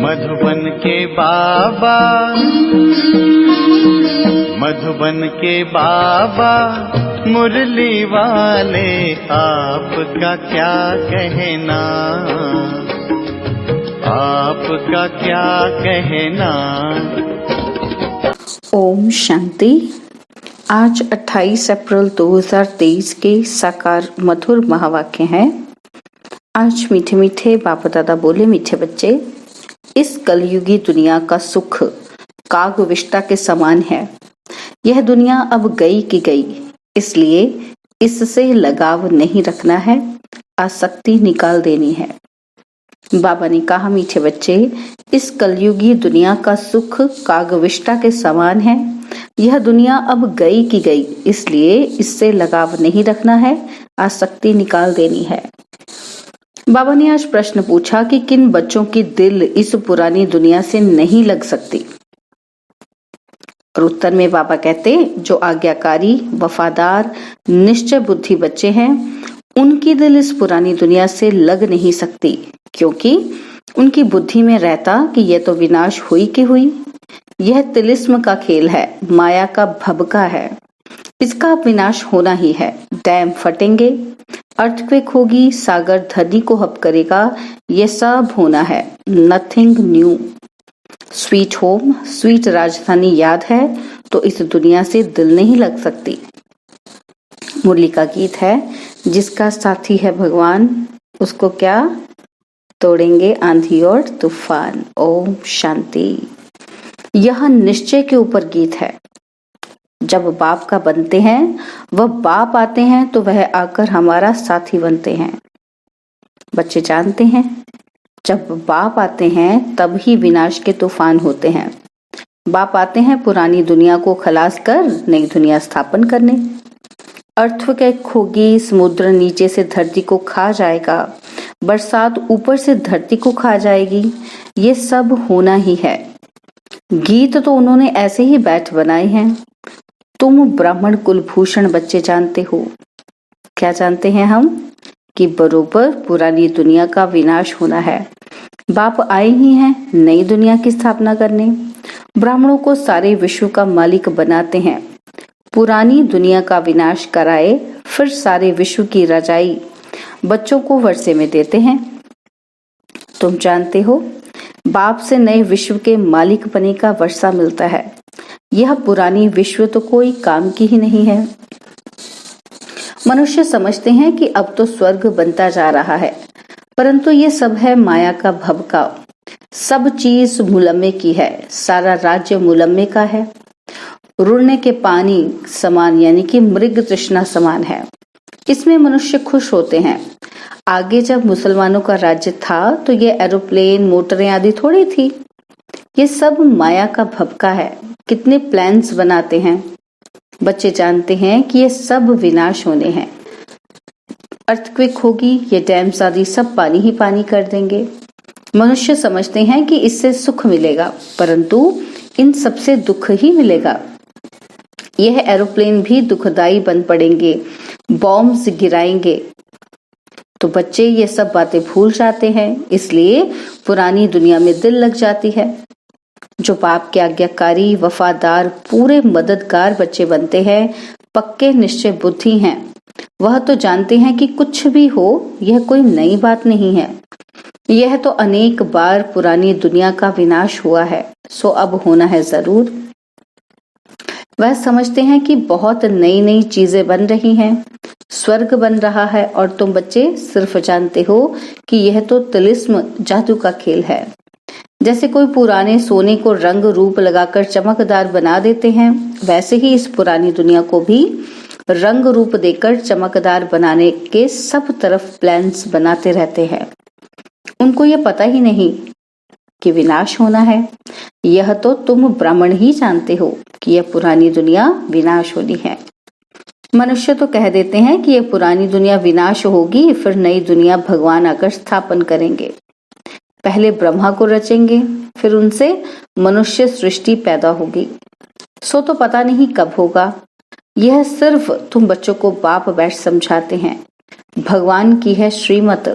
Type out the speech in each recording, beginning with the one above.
मधुबन के बाबा, मधुबन के बाबा मुरली वाले, आपका क्या कहना, आपका क्या कहना। ओम शांति। आज 28 अप्रैल 2023 के साकार मधुर महावाक्य हैं। आज मीठे मीठे बाप दादा बोले, मीठे बच्चे, इस कलयुगी दुनिया का सुख काग विष्टा के समान है। यह दुनिया अब गई की गई, इसलिए इससे लगाव नहीं रखना है, आसक्ति निकाल देनी है। बाबा ने कहा, मीठे बच्चे, इस कलयुगी दुनिया का सुख कागविष्टा के समान है। यह दुनिया अब गई की गई, इसलिए इससे लगाव नहीं रखना है, आसक्ति निकाल देनी है। बाबा ने आज प्रश्न पूछा कि किन बच्चों की दिल इस पुरानी दुनिया से नहीं लग सकती। और उत्तर में बाबा कहते, जो आज्ञाकारी, वफादार, निश्चय बुद्धि बच्चे हैं, उनकी दिल इस पुरानी दुनिया से लग नहीं सकती, क्योंकि उनकी बुद्धि में रहता कि यह तो विनाश हुई की हुई। यह तिलिस्म का खेल है, माया का भबका है, इसका विनाश होना ही है। डैम फटेंगे, अर्थक्वेक होगी, सागर धरनी को हप करेगा, यह सब होना है। Nothing new. Sweet home, sweet राजधानी याद है तो इस दुनिया से दिल नहीं लग सकती। मुरली का गीत है, जिसका साथी है भगवान, उसको क्या तोड़ेंगे आंधी और तूफान। ओम शांति। यह निश्चय के ऊपर गीत है। जब बाप का बनते हैं, वह बाप आते हैं तो वह आकर हमारा साथी बनते हैं। बच्चे जानते हैं, जब बाप आते हैं तब ही विनाश के तूफान होते हैं। बाप आते हैं पुरानी दुनिया को खलास कर नई दुनिया स्थापन करने। अर्थक्वेक होगी, समुद्र नीचे से धरती को खा जाएगा, बरसात ऊपर से धरती को खा जाएगी, ये सब होना ही है। गीत तो उन्होंने ऐसे ही बैठ बनाए हैं। तुम ब्राह्मण कुलभूषण बच्चे जानते हो। क्या जानते हैं हम? कि बरोबर पुरानी दुनिया का विनाश होना है। बाप आए ही हैं नई दुनिया की स्थापना करने। ब्राह्मणों को सारे विश्व का मालिक बनाते हैं। पुरानी दुनिया का विनाश कराए, फिर सारे विश्व की रजाई बच्चों को वर्षे में देते हैं। तुम जानते हो, बाप से नए विश्व के मालिक बने का वर्षा मिलता है। यह पुरानी विश्व तो कोई काम की ही नहीं है। मनुष्य समझते हैं कि अब तो स्वर्ग बनता जा रहा है, परंतु ये सब है माया का भबकाव। सब चीज मुलम्मे की है, सारा राज्य मुलम्मे का है। रुड़ने के पानी समान, यानी कि मृग तृष्णा समान है। इसमें मनुष्य खुश होते हैं। आगे जब मुसलमानों का राज्य था तो ये एरोप्लेन, मोटरें आदि थोड़ी थी। ये सब माया का भबका है। कितने प्लान्स बनाते हैं। बच्चे जानते हैं कि ये सब विनाश होने हैं। अर्थक्वेक होगी, ये डैम्स आदि सब पानी ही पानी कर देंगे। मनुष्य समझते हैं कि इससे सुख मिलेगा, परंतु इन सबसे दुख ही मिलेगा। यह एरोप्लेन भी दुखदाई बन पड़ेंगे, बॉम्ब्स गिराएंगे। तो बच्चे ये सब बातें भूल जाते हैं, इसलिए पुरानी दुनिया में दिल लग जाती है। जो बाप के आज्ञाकारी, वफादार, पूरे मददगार बच्चे बनते हैं, पक्के निश्चय बुद्धि हैं, वह तो जानते हैं कि कुछ भी हो, यह कोई नई बात नहीं है। यह तो अनेक बार पुरानी दुनिया का विनाश हुआ है, सो अब होना है जरूर। वह समझते हैं कि बहुत नई नई चीजें बन रही हैं, स्वर्ग बन रहा है, और तुम बच्चे सिर्फ जानते हो कि यह तो तिलिस्म, जादू का खेल है। जैसे कोई पुराने सोने को रंग रूप लगाकर चमकदार बना देते हैं, वैसे ही इस पुरानी दुनिया को भी रंग रूप देकर चमकदार बनाने के सब तरफ प्लान्स बनाते रहते हैं। उनको ये पता ही नहीं कि विनाश होना है। यह तो तुम ब्राह्मण ही जानते हो कि यह पुरानी दुनिया विनाश होनी है। मनुष्य तो कह देते हैं कि यह पुरानी दुनिया विनाश होगी, फिर नई दुनिया भगवान आकर स्थापन करेंगे। पहले ब्रह्मा को रचेंगे, फिर उनसे मनुष्य सृष्टि पैदा होगी। सो तो पता नहीं कब होगा। यह सिर्फ तुम बच्चों को बाप बैठ समझाते हैं। भगवान की है श्रीमत।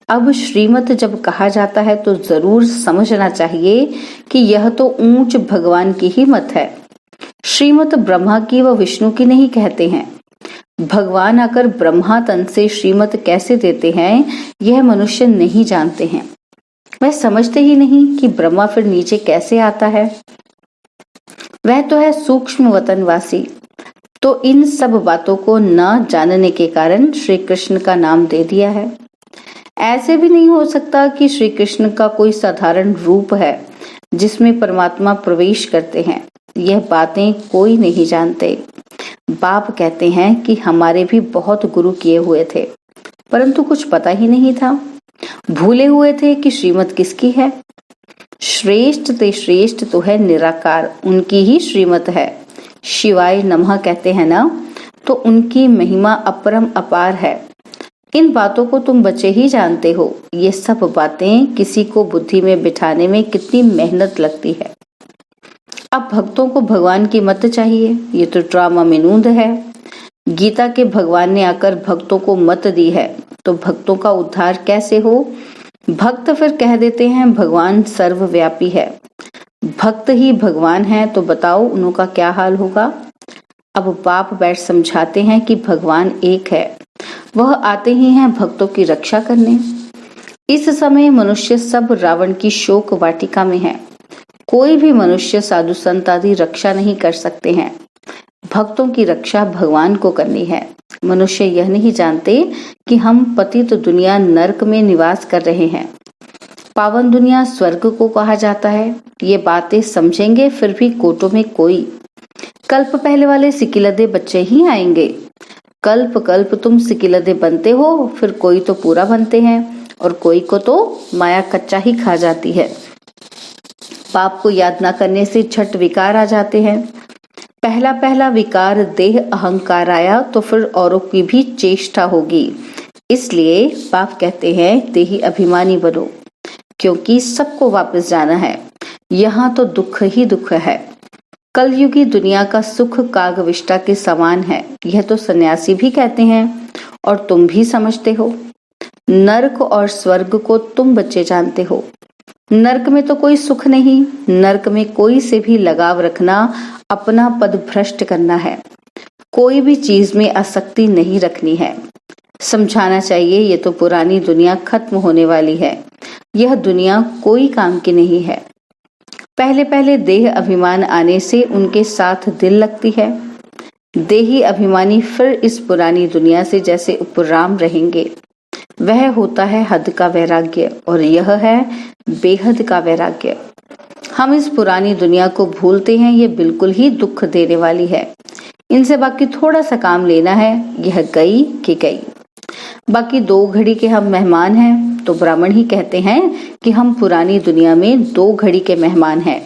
अब श्रीमत जब कहा जाता है तो जरूर समझना चाहिए कि यह तो ऊंच भगवान की ही मत है। श्रीमत ब्रह्मा की व विष्णु की नहीं कहते हैं। भगवान आकर ब्रह्मा तन से श्रीमत कैसे देते हैं यह मनुष्य नहीं जानते हैं। वह समझते ही नहीं कि ब्रह्मा फिर नीचे कैसे आता है। वह तो है सूक्ष्म वतनवासी। तो इन सब बातों को न जानने के कारण श्री कृष्ण का नाम दे दिया है। ऐसे भी नहीं हो सकता कि श्री कृष्ण का कोई साधारण रूप है जिसमें परमात्मा प्रवेश करते हैं। यह बातें कोई नहीं जानते। बाप कहते हैं कि हमारे भी बहुत गुरु किए हुए थे, परंतु कुछ पता ही नहीं था। भूले हुए थे कि श्रीमत किसकी है। श्रेष्ठ ते श्रेष्ठ तो है निराकार, उनकी ही श्रीमत है। शिवाय नमः कहते हैं ना, तो उनकी महिमा अपरम अपार है। इन बातों को तुम बच्चे ही जानते हो। ये सब बातें किसी को बुद्धि में बिठाने में कितनी मेहनत लगती है। अब भक्तों को भगवान की मत चाहिए, ये तो ड्रामा मिनूंद है। गीता के भगवान ने आकर भक्तों को मत दी है, तो भक्तों का उद्धार कैसे हो। भक्त फिर कह देते हैं भगवान सर्वव्यापी है। भक्त ही भगवान है, तो बताओ उनका क्या हाल होगा। अब बाप बैठ समझाते हैं कि भगवान एक है, वह आते ही हैं भक्तों की रक्षा करने। इस समय मनुष्य सब रावण की शोक वाटिका में है। कोई भी मनुष्य साधु संत आदि रक्षा नहीं कर सकते हैं। भक्तों की रक्षा भगवान को करनी है। मनुष्य यह नहीं जानते कि हम पतित दुनिया नरक में निवास कर रहे हैं। पावन दुनिया स्वर्ग को कहा जाता है। ये बातें समझेंगे फिर भी कोटों में कोई। कल्प पहले वाले सिकिलदे बच्चे ही आएंगे। कल्प कल्प तुम सिकिलदे बनते हो, फिर कोई तो पूरा बनते हैं और कोई को तो माया कच्चा ही खा जाती है। पाप को याद ना करने से झट विकार आ जाते हैं। पहला पहला विकार देह अहंकार आया तो फिर औरों की भी चेष्टा होगी। इसलिए पाप कहते हैं देही अभिमानी बनो, क्योंकि सबको वापस जाना है। यहाँ तो दुख ही दुख है। कलयुगी दुनिया का सुख कागविष्टा के समान है, यह तो सन्यासी भी कहते हैं और तुम भी समझते हो। नरक और स्वर्ग को तुम बच्चे जानते हो। नरक में तो कोई सुख नहीं। नरक में कोई से भी लगाव रखना अपना पद भ्रष्ट करना है। कोई भी चीज में आसक्ति नहीं रखनी है। समझाना चाहिए ये तो पुरानी दुनिया खत्म होने वाली है। यह दुनिया कोई काम की नहीं है। पहले पहले देह अभिमान आने से उनके साथ दिल लगती है। देही अभिमानी फिर इस पुरानी दुनिया से जैसे उपराम रहेंगे। वह होता है हद का वैराग्य और यह है बेहद का वैराग्य। हम इस पुरानी दुनिया को भूलते हैं, ये बिल्कुल ही दुख देने वाली है। इनसे बाकी थोड़ा सा काम लेना है, यह गई कि गई। बाकी 2 घड़ी के हम मेहमान हैं, तो ब्राह्मण ही कहते हैं कि हम पुरानी दुनिया में 2 घड़ी के मेहमान हैं।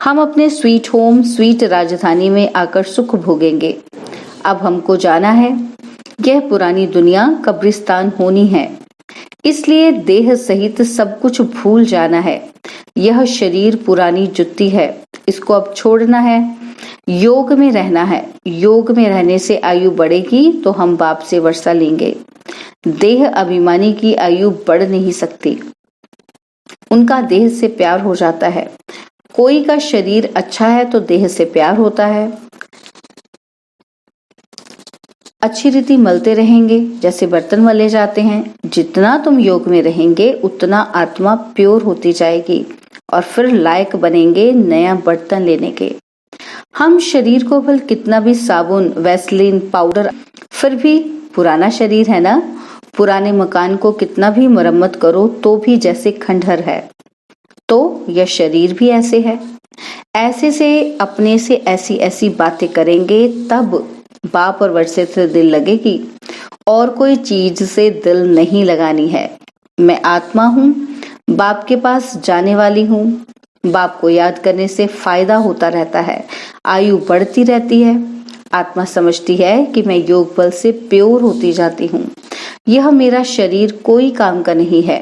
हम अपने स्वीट होम स्वीट राजधानी में आकर सुख भोगेंगे। अब हमको जाना है। यह पुरानी दुनिया कब्रिस्तान होनी है, इसलिए देह सहित सब कुछ भूल जाना है। यह शरीर पुरानी जुत्ती है, इसको अब छोड़ना है। योग में रहना है। योग में रहने से आयु बढ़ेगी तो हम बाप से वर्षा लेंगे। देह अभिमानी की आयु बढ़ नहीं सकती। उनका देह से प्यार हो जाता है। कोई का शरीर अच्छा है तो देह से प्यार होता है। अच्छी रीति मलते रहेंगे जैसे बर्तन मले जाते हैं। जितना तुम योग में रहेंगे उतना आत्मा प्योर होती जाएगी और फिर लायक बनेंगे नया बर्तन लेने के। हम शरीर को भल कितना भी साबुन वैसलीन पाउडर, फिर भी पुराना शरीर है ना। पुराने मकान को कितना भी मरम्मत करो तो भी जैसे खंडहर है, तो यह शरीर भी ऐसे है। ऐसे से अपने से ऐसी ऐसी बातें करेंगे तब बाप और वर्षे से दिल लगेगी। और कोई चीज से दिल नहीं लगानी है। मैं आत्मा हूँ, बाप के पास जाने वाली हूँ। बाप को याद करने से फायदा होता रहता है, आयु बढ़ती रहती है। आत्मा समझती है कि मैं योग बल से प्योर होती जाती हूँ। यह मेरा शरीर कोई काम का नहीं है।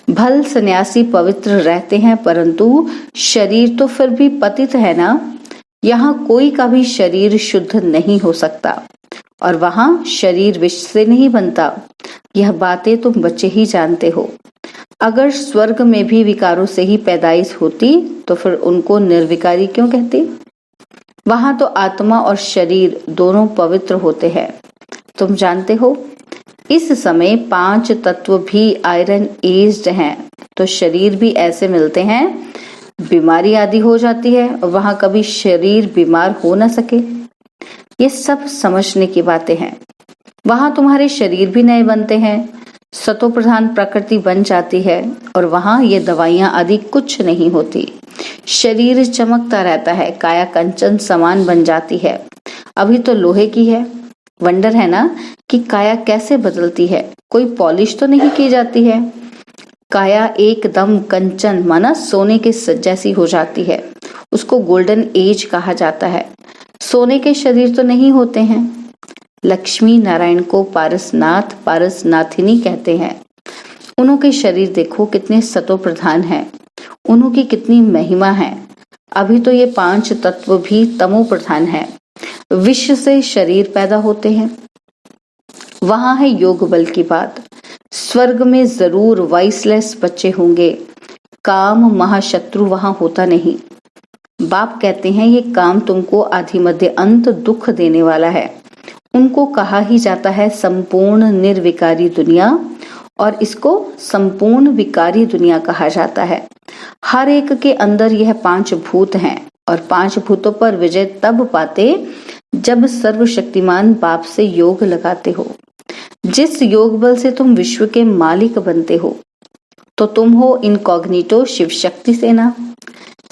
भल सन्यासी पवित्र रहते हैं, परंतु शरीर तो फिर भी पतित है ना। यहाँ कोई का भी शरीर शुद्ध नहीं हो सकता और वहां शरीर विष से नहीं बनता। यह बातें तुम बच्चे ही जानते हो। अगर स्वर्ग में भी विकारों से ही पैदाइश होती तो फिर उनको निर्विकारी क्यों कहते? वहां तो आत्मा और शरीर दोनों पवित्र होते हैं। तुम जानते हो इस समय 5 तत्व भी आयरन एज्ड हैं, तो शरीर भी ऐसे मिलते हैं। बीमारी आदि हो जाती है और वहां कभी शरीर बीमार हो ना सके। ये सब समझने की बातें हैं। वहां तुम्हारे शरीर भी नए बनते हैं, सतो प्रधान प्रकृति बन जाती है और वहां ये दवाइयां आदि कुछ नहीं होती। शरीर चमकता रहता है, काया कंचन समान बन जाती है। अभी तो लोहे की है। वंडर है ना कि काया कैसे बदलती है, कोई पॉलिश तो नहीं की जाती है। काया एकदम कंचन माना सोने के जैसी हो जाती है। उसको गोल्डन एज कहा जाता है। सोने के शरीर तो नहीं होते हैं। लक्ष्मी नारायण को पारसनाथ पारसनाथिनी कहते हैं। उनके शरीर देखो कितने सतो प्रधान हैं, उनकी कितनी महिमा है। अभी तो ये 5 तत्व भी तमो प्रधान है। विष से शरीर पैदा होते हैं। वहां है योग बल की बात। स्वर्ग में जरूर वाइसलेस बच्चे होंगे। काम महाशत्रु वहां होता नहीं। बाप कहते हैं ये काम तुमको आधि मध्य अंत दुख देने वाला है। उनको कहा ही जाता है संपूर्ण निर्विकारी दुनिया, और इसको संपूर्ण विकारी दुनिया कहा जाता है। हर एक के अंदर यह 5 भूत हैं और 5 भूतों पर विजय तब पाते जब सर्वशक्तिमान बाप से योग लगाते हो। जिस योग बल से तुम विश्व के मालिक बनते हो, तो तुम हो इनकॉग्निटो शिव शक्ति सेना।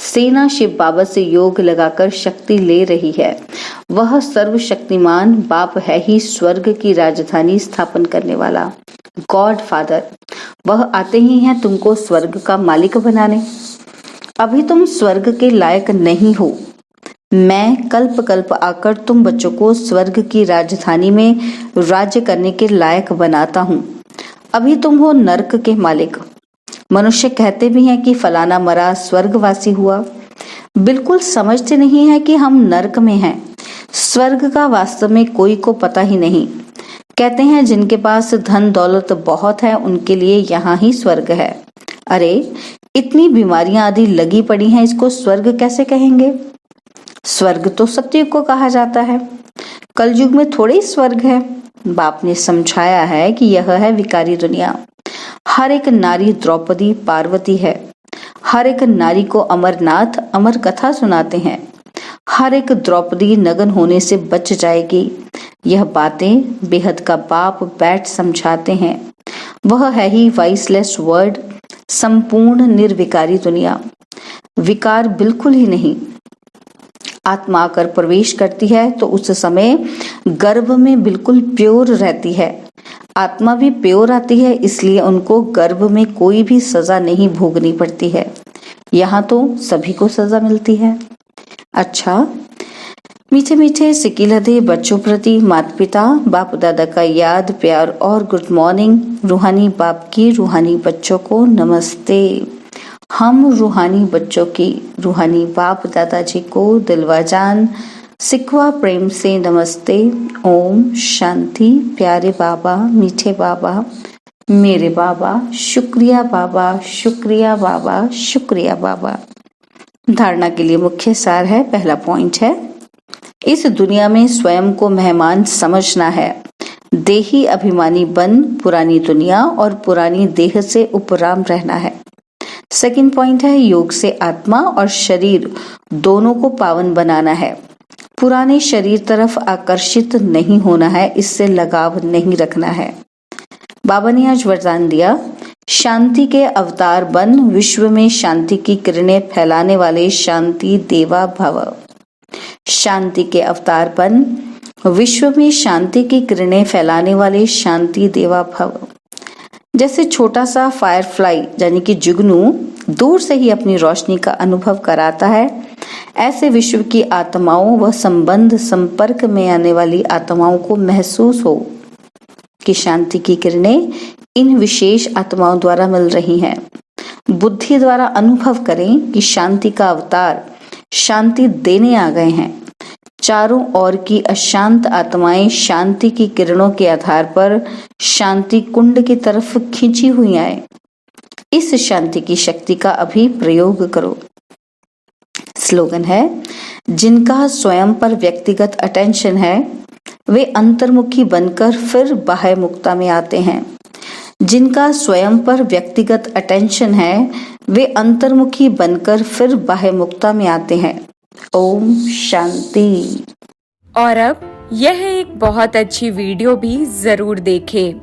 सेना शिव बाबा से योग लगाकर शक्ति ले रही है। वह सर्वशक्तिमान बाप है ही स्वर्ग की राजधानी स्थापन करने वाला गॉड फादर। वह आते ही हैं तुमको स्वर्ग का मालिक बनाने। अभी तुम स्वर्ग के लायक नहीं हो। मैं कल्प कल्प आकर तुम बच्चों को स्वर्ग की राजधानी में राज्य करने के लायक बनाता हूँ। अभी तुम हो नरक के मालिक। मनुष्य कहते भी हैं कि फलाना मरा स्वर्गवासी हुआ। बिल्कुल समझते नहीं है कि हम नरक में हैं। स्वर्ग का वास्तव में कोई को पता ही नहीं। कहते हैं जिनके पास धन दौलत बहुत है उनके लिए यहाँ ही स्वर्ग है। अरे इतनी बीमारियां आदि लगी पड़ी हैं, इसको स्वर्ग कैसे कहेंगे? स्वर्ग तो सतयुग को कहा जाता है। कलयुग में थोड़े स्वर्ग है। बाप ने समझाया है कि यह है विकारी दुनिया। हर एक नारी द्रौपदी पार्वती है। हर एक नारी को अमरनाथ अमर कथा सुनाते हैं। हर एक द्रौपदी नग्न होने से बच जाएगी। यह बातें बेहद का बाप बैठ समझाते हैं। वह है ही वाइसलेस वर्ड, संपूर्ण निर्विकारी दुनिया। विकार बिल्कुल ही नहीं। आत्मा आकर प्रवेश करती है तो उस समय गर्भ में बिल्कुल प्योर रहती है। आत्मा भी प्योर आती है, इसलिए उनको गर्भ में कोई भी सजा नहीं भोगनी पड़ती है। यहाँ तो सभी को सजा मिलती है। अच्छा, मीठे मीठे सिकिलधे बच्चों प्रति माता पिता बाप दादा का याद प्यार और गुड मॉर्निंग। रूहानी बाप की रूहानी बच्चों को नमस्ते। हम रूहानी बच्चों की रूहानी बाप दादाजी को दिलवा जान सिकवा प्रेम से नमस्ते। ओम शांति। प्यारे बाबा, मीठे बाबा, मेरे बाबा, शुक्रिया बाबा, शुक्रिया बाबा, शुक्रिया बाबा। धारणा के लिए मुख्य सार है। पहला पॉइंट है, इस दुनिया में स्वयं को मेहमान समझना है। देही अभिमानी बन पुरानी दुनिया और पुरानी देह से उपराम रहना है। सेकंड पॉइंट है, योग से आत्मा और शरीर दोनों को पावन बनाना है। पुराने शरीर तरफ आकर्षित नहीं होना है, इससे लगाव नहीं रखना है। बाबा ने आज वरदान दिया, शांति के अवतार बन विश्व में शांति की किरणें फैलाने वाले शांति देवा भव। शांति के अवतार बन विश्व में शांति की किरणें फैलाने वाले शांति देवा भव। जैसे छोटा सा फायरफ्लाई यानी कि जुगनू दूर से ही अपनी रोशनी का अनुभव कराता है, ऐसे विश्व की आत्माओं व संबंध संपर्क में आने वाली आत्माओं को महसूस हो कि शांति की किरणें इन विशेष आत्माओं द्वारा मिल रही हैं। बुद्धि द्वारा अनुभव करें कि शांति का अवतार शांति देने आ गए हैं। चारों ओर की अशांत आत्माएं शांति की किरणों के आधार पर शांति कुंड की तरफ खींची हुई आए। इस शांति की शक्ति का अभी प्रयोग करो। स्लोगन है, जिनका स्वयं पर व्यक्तिगत अटेंशन है वे अंतर्मुखी बनकर फिर बाह्य मुक्ता में आते हैं। जिनका स्वयं पर व्यक्तिगत अटेंशन है वे अंतर्मुखी बनकर फिर बाह्य मुक्ता में आते हैं। ओम शांति। और अब यह एक बहुत अच्छी वीडियो भी जरूर देखें।